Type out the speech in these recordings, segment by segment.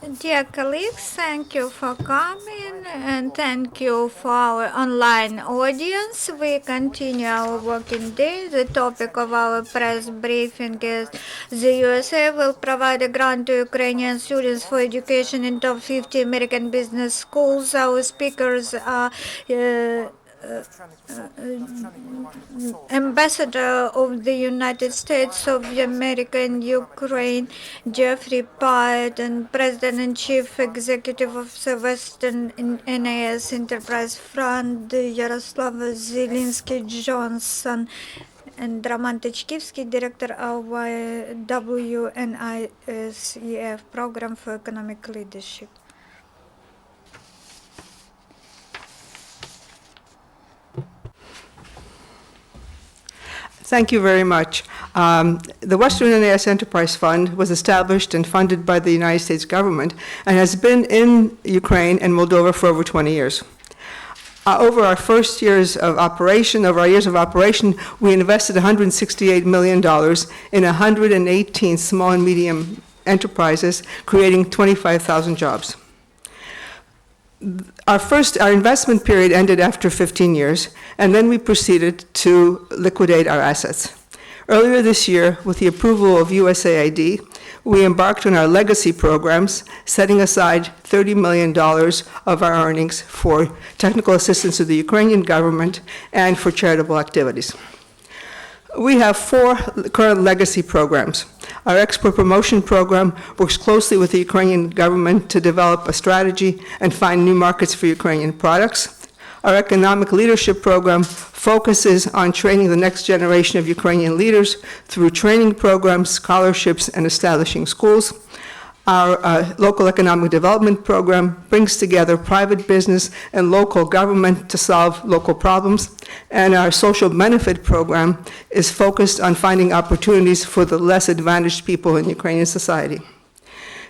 Dear colleagues, thank you for coming and thank you for our online audience. We continue our working day. The topic of our press briefing is the USA will provide a grant to Ukrainian students for education in top 50 American business schools. Our speakers are Ambassador of the United States of America in Ukraine, Geoffrey Pyatt, and President and Chief Executive Officer Western NAS Enterprise Fund, Jaroslawa Zelinsky Johnson, and Tychkivskyi, Director of WNISEF Program for Economic Leadership. Thank you very much. The Western NAS Enterprise Fund was established and funded by the United States government and has been in Ukraine and Moldova for over 20 years. Over our years of operation, we invested $168 million in 118 small and medium enterprises, creating 25,000 jobs. Our investment period ended after 15 years, and then we proceeded to liquidate our assets. Earlier this year, with the approval of USAID, we embarked on our legacy programs, setting aside $30 million of our earnings for technical assistance to the Ukrainian government and for charitable activities. We have 4 current legacy programs. Our export promotion program works closely with the Ukrainian government to develop a strategy and find new markets for Ukrainian products. Our economic leadership program focuses on training the next generation of Ukrainian leaders through training programs, scholarships, and establishing schools. Our local economic development program brings together private business and local government to solve local problems. And our social benefit program is focused on finding opportunities for the less advantaged people in Ukrainian society.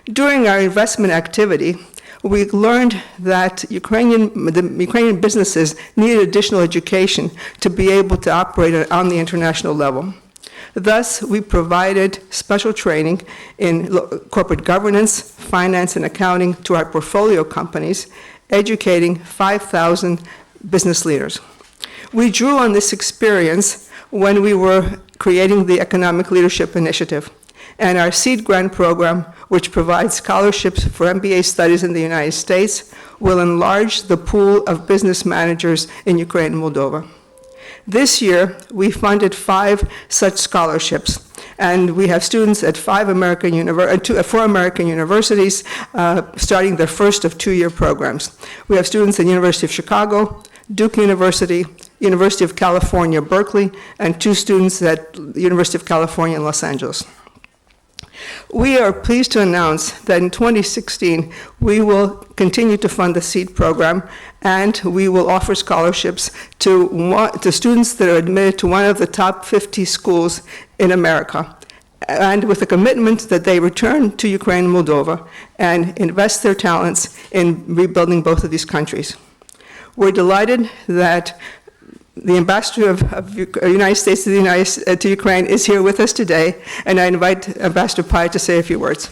During our investment activity, we learned that the Ukrainian businesses needed additional education to be able to operate on the international level. Thus, we provided special training in corporate governance, finance, and accounting to our portfolio companies, educating 5,000 business leaders. We drew on this experience when we were creating the Economic Leadership Initiative and our seed grant program, which provides scholarships for MBA studies in the United States, will enlarge the pool of business managers in Ukraine and Moldova. This year, we funded 5 such scholarships, and we have students at 4 American universities starting their first of 2-year programs. We have students at the University of Chicago, Duke University, University of California, Berkeley, and 2 students at the University of California in Los Angeles. We are pleased to announce that in 2016, we will continue to fund the SEED program, and we will offer scholarships to students that are admitted to one of the top 50 schools in America, and with a commitment that they return to Ukraine and Moldova and invest their talents in rebuilding both of these countries. We're delighted that the ambassador of the United States to Ukraine is here with us today, and I invite Ambassador Pyatt to say a few words.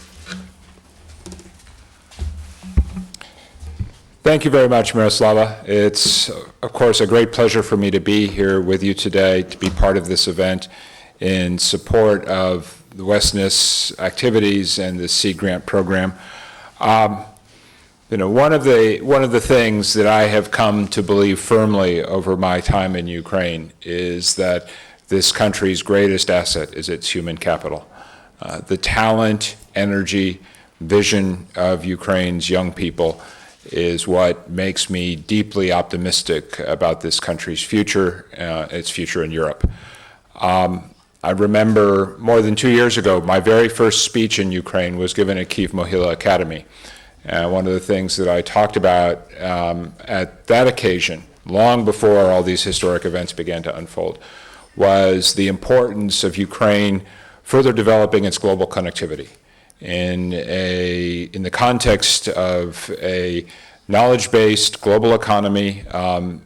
Thank you very much, Jaroslawa. It's, of course, a great pleasure for me to be here with you today, to be part of this event in support of the WNISEF activities and the Seed Grant Program. One of the things that I have come to believe firmly over my time in Ukraine is that this country's greatest asset is its human capital. The talent, energy, vision of Ukraine's young people is what makes me deeply optimistic about this country's future, its future in Europe. I remember more than 2 years ago, my very first speech in Ukraine was given at Kyiv Mohyla Academy. One of the things that I talked about at that occasion, long before all these historic events began to unfold, was the importance of Ukraine further developing its global connectivity in the context of a knowledge-based global economy,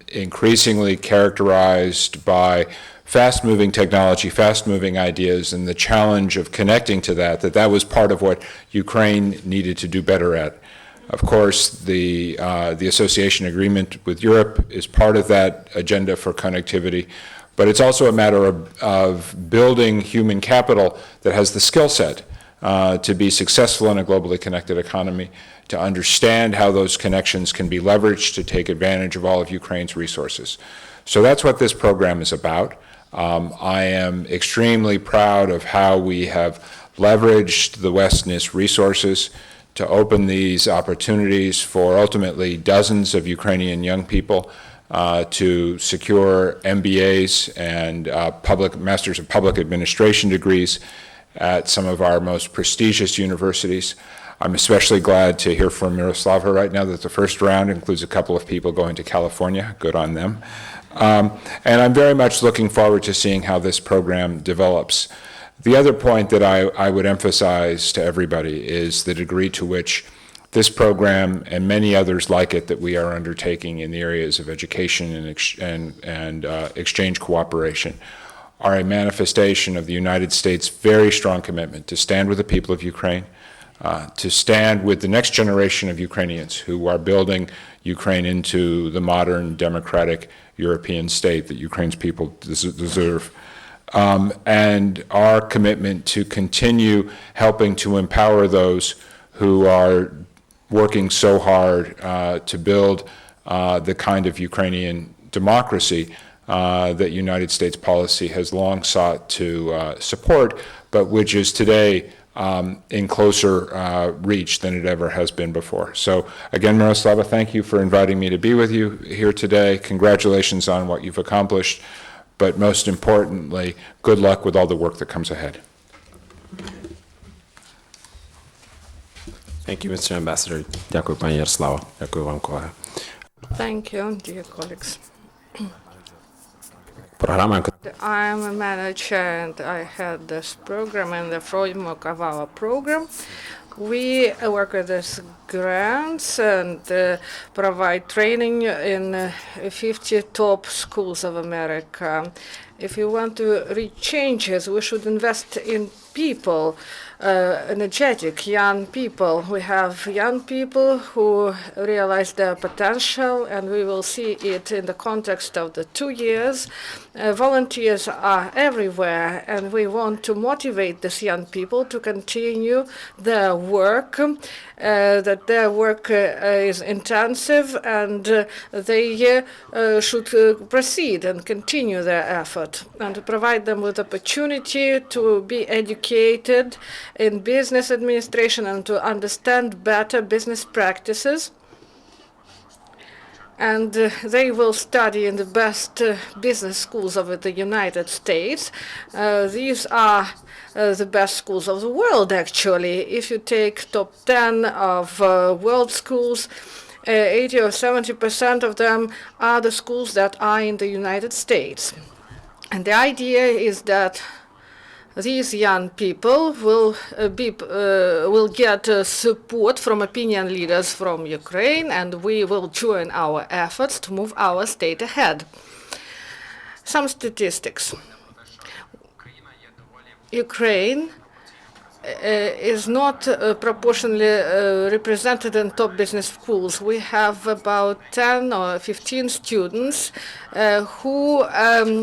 increasingly characterized by fast-moving technology, fast-moving ideas, and the challenge of connecting to that was part of what Ukraine needed to do better at. Of course, the association agreement with Europe is part of that agenda for connectivity, but it's also a matter of building human capital that has the skill set to be successful in a globally connected economy, to understand how those connections can be leveraged to take advantage of all of Ukraine's resources. So that's what this program is about. I am extremely proud of how we have leveraged the WNISEF resources to open these opportunities for ultimately dozens of Ukrainian young people to secure MBAs and Masters of Public Administration degrees at some of our most prestigious universities. I'm especially glad to hear from Jaroslawa right now that the first round includes a couple of people going to California. Good on them. And I'm very much looking forward to seeing how this program develops. The other point that I would emphasize to everybody is the degree to which this program and many others like it that we are undertaking in the areas of education and exchange cooperation are a manifestation of the United States' very strong commitment to stand with the people of Ukraine, to stand with the next generation of Ukrainians who are building Ukraine into the modern democratic European state that Ukraine's people deserve. And our commitment to continue helping to empower those who are working so hard to build the kind of Ukrainian democracy that United States policy has long sought to support, but which is today in closer reach than it ever has been before. So again, Jaroslawa, thank you for inviting me to be with you here today. Congratulations on what you've accomplished, but most importantly, good luck with all the work that comes ahead. Thank you, Mr. Ambassador. Дякую, пані Ярославо. Дякую вам, колеги. Thank you, dear colleagues. Програма, I'm a manager and I had this program in the framework of our program. We work with these grants and provide training in 50 top schools of America. If you want to reach changes, we should invest in people, energetic young people. We have young people who realize their potential, and we will see it in the context of the 2 years. Volunteers are everywhere, and we want to motivate these young people to continue their work, that their work is intensive, and they should proceed and continue their effort, and to provide them with opportunity to be educated in business administration and to understand better business practices. And they will study in the best business schools of the United States. These are the best schools of the world, actually. If you take top 10 of world schools, 80 or 70% of them are the schools that are in the United States. And the idea is that these young people will get support from opinion leaders from Ukraine, and we will join our efforts to move our state ahead. Some statistics. Ukraine is not proportionally represented in top business schools. We have about 10 or 15 students who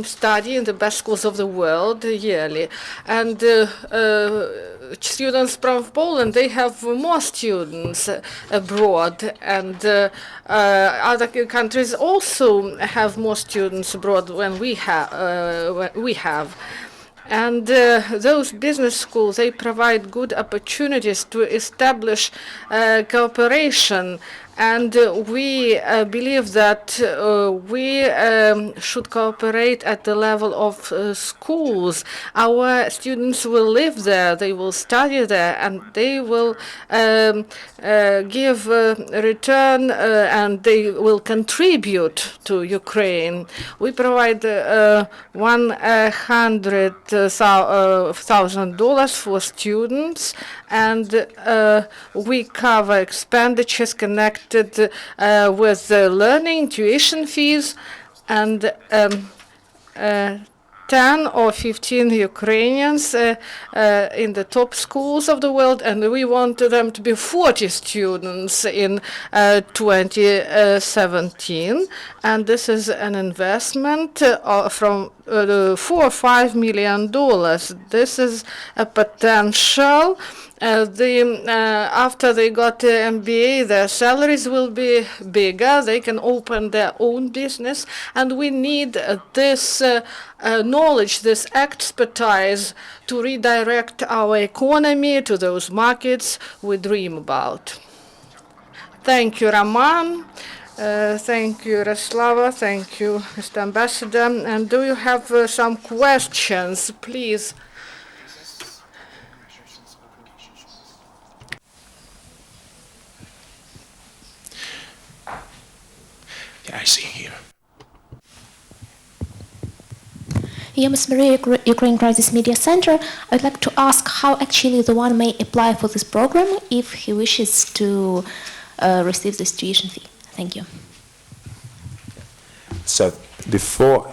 study in the best schools of the world yearly. And students from Poland, they have more students abroad. And other countries also have more students abroad than we have. And those business schools, they provide good opportunities to establish cooperation. And we believe that we should cooperate at the level of schools. Our students will live there, they will study there, and they will give return and they will contribute to Ukraine. We provide $100,000 for students, and we cover expenditures connected with learning, tuition fees, and 10 or 15 Ukrainians in the top schools of the world, and we want them to be 40 students in 2017. And this is an investment from $4 or $5 million. This is a potential. After they got the MBA, their salaries will be bigger. They can open their own business, and we need this knowledge, this expertise to redirect our economy to those markets we dream about. Thank you, Roman. Thank you, Jaroslava. Thank you, Mr. Ambassador. And do you have some questions, please? Yeah, I see here. Yeah, Ms. Maria, Ukraine Crisis Media Center. I'd like to ask how actually the one may apply for this program if he wishes to receive this tuition fee. Thank you. So before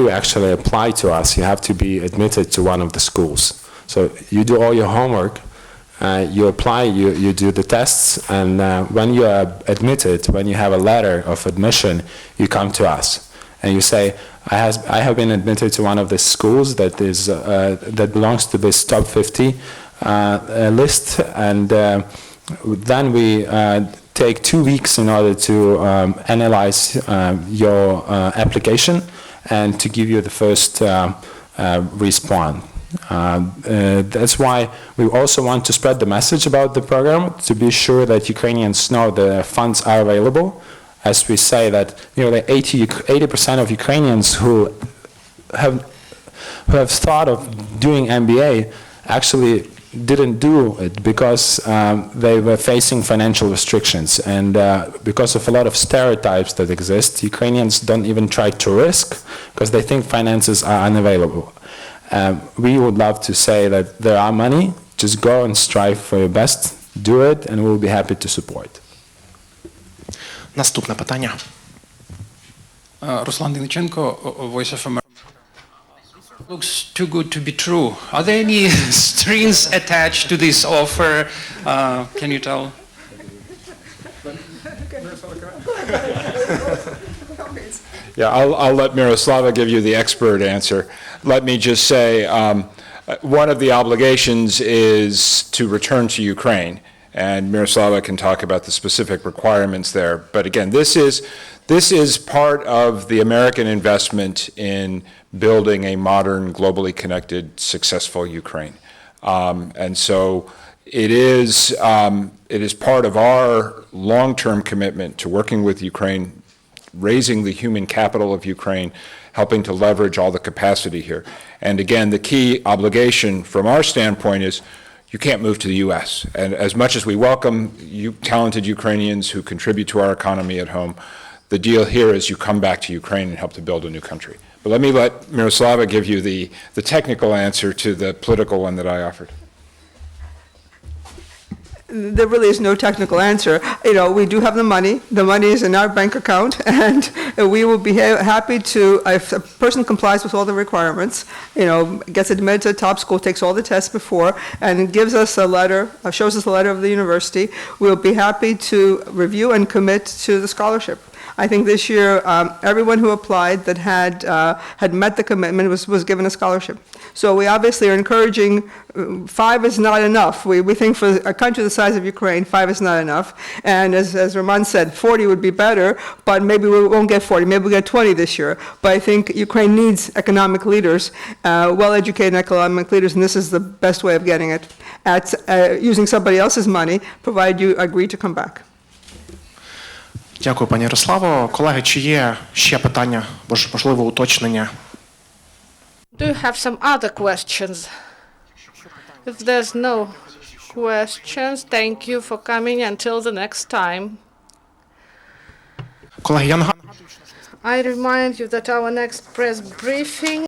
you actually apply to us, you have to be admitted to one of the schools. So you do all your homework, you apply, you do the tests, and when you are admitted, when you have a letter of admission, you come to us and you say, I have been admitted to one of the schools that is that belongs to this top 50 list, and then we take 2 weeks in order to analyze your application and to give you the first response. That's why we also want to spread the message about the program to be sure that Ukrainians know the funds are available. As we say that nearly 80% of Ukrainians who have thought of doing MBA actually didn't do it because they were facing financial restrictions, and because of a lot of stereotypes that exist, Ukrainians don't even try to risk because they think finances are unavailable. We would love to say that there are money, just go and strive for your best, do it, and we'll be happy to support. Наступне питання. Ruslan Dinichenko, Voice of America. Looks too good to be true. Are there any strings attached to this offer? Can you tell? Yeah, I'll let Miroslava give you the expert answer. Let me just say, one of the obligations is to return to Ukraine, and Miroslava can talk about the specific requirements there. But again, this is part of the American investment in building a modern, globally connected, successful Ukraine. And so it is part of our long-term commitment to working with Ukraine, raising the human capital of Ukraine, helping to leverage all the capacity here. And again, the key obligation from our standpoint is you can't move to the U.S. And as much as we welcome talented Ukrainians who contribute to our economy at home, the deal here is you come back to Ukraine and help to build a new country. But let me let Miroslava give you the technical answer to the political one that I offered. There really is no technical answer. We do have the money. The money is in our bank account, and we will be happy to, if a person complies with all the requirements, gets admitted to a top school, takes all the tests before, and gives us a letter, shows us a letter of the university, we'll be happy to review and commit to the scholarship. I think this year, everyone who applied that had met the commitment was given a scholarship. So we obviously are encouraging, 5 is not enough. We think for a country the size of Ukraine, 5 is not enough. And as Roman said, 40 would be better, but maybe we won't get 40, maybe we'll get 20 this year. But I think Ukraine needs economic leaders, well-educated economic leaders, and this is the best way of getting it, at using somebody else's money, provided you agree to come back. Дякую, пані Ярославо. Колеги, чи є ще питання, можливо, уточнення? Do you have some other questions? If there's no questions, thank you for coming. Until the next time. Колеги, я нагадую, I remind you that our next press briefing